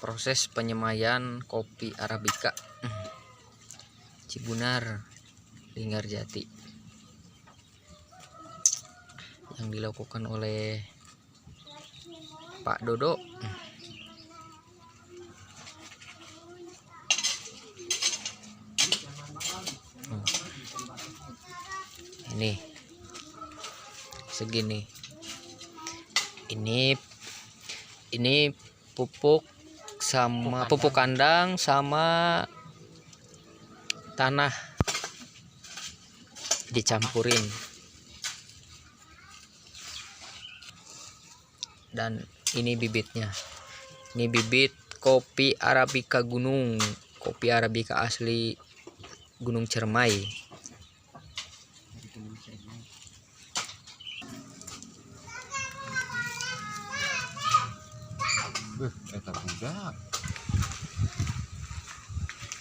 proses penyemaian kopi Arabica Cibunar Linggarjati yang dilakukan oleh Pak Dodo. Ini segini. Ini pupuk sama pupuk kandang sama tanah dicampurin, dan ini bibitnya. Ini bibit kopi Arabica gunung, kopi Arabica asli Gunung Cermai. Eta budak.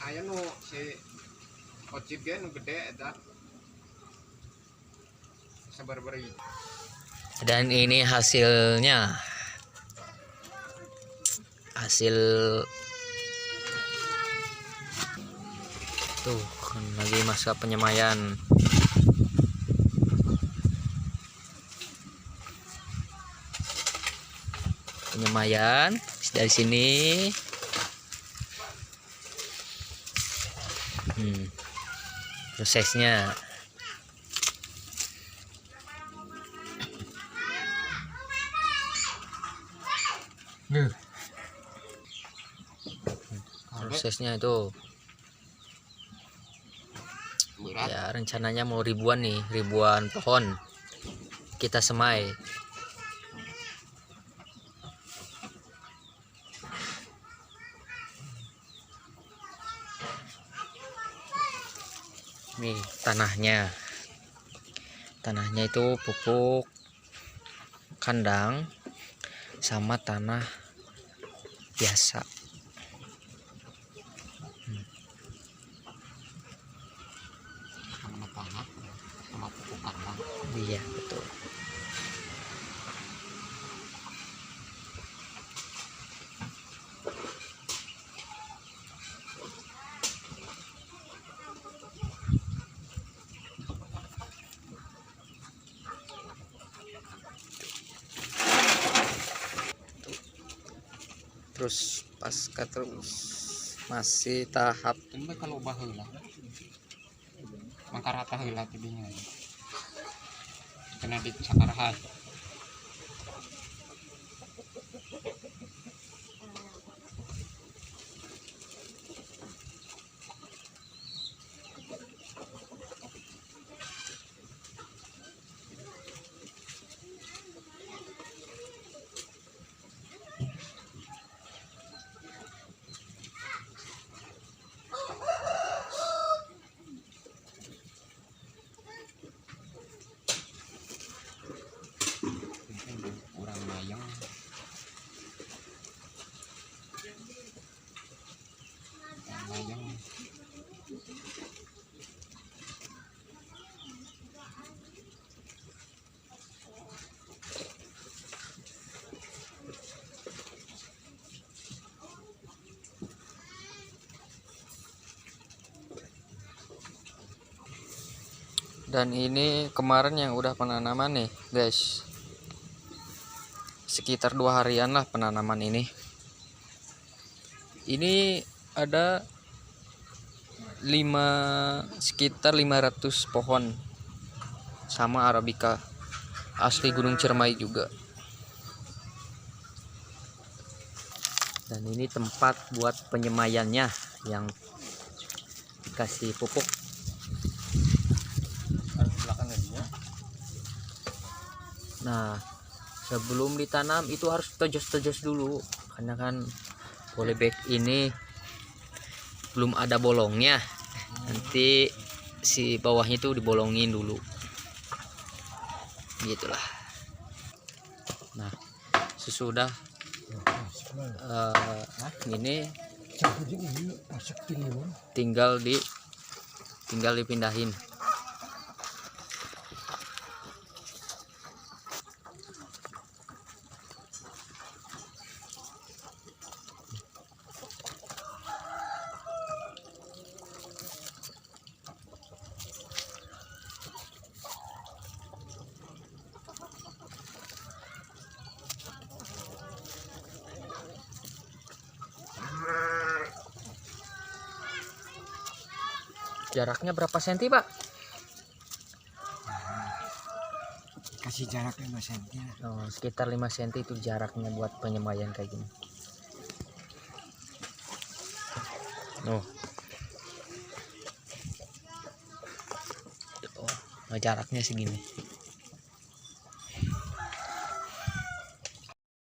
Aya nu si ocip ge nu gede eta. Sabar beri. Dan ini hasilnya. Hasil tuh kan lagi masa penyemaian. Dari sini prosesnya. Prosesnya itu ya, rencananya mau ribuan pohon kita semai. Nih tanahnya itu pupuk kandang sama tanah biasa. Sama pupuk kandang. Iya betul. Terus pasca terus masih tahap Tembak kalau baheula. Mangkarata heula tidinya. Kena dicakarahan. Kurang mayang. Dan ini kemarin yang udah penanaman nih guys, sekitar 2 harian lah penanaman ini. Ini ada sekitar 500 pohon sama Arabica asli Gunung Cermai juga. Dan ini tempat buat penyemaiannya yang dikasih pupuk. Nah, sebelum ditanam itu harus tojos-tojos dulu, karena kan polybag ini belum ada bolongnya. Nanti si bawahnya itu dibolongin dulu. Gitulah. Nah, sesudah ini tinggal dipindahin. Jaraknya berapa senti, Pak? Kasih jarak 5 cm lah. Oh, sekitar 5 senti itu jaraknya buat penyemayan kayak gini. Oh. Oh, jaraknya segini.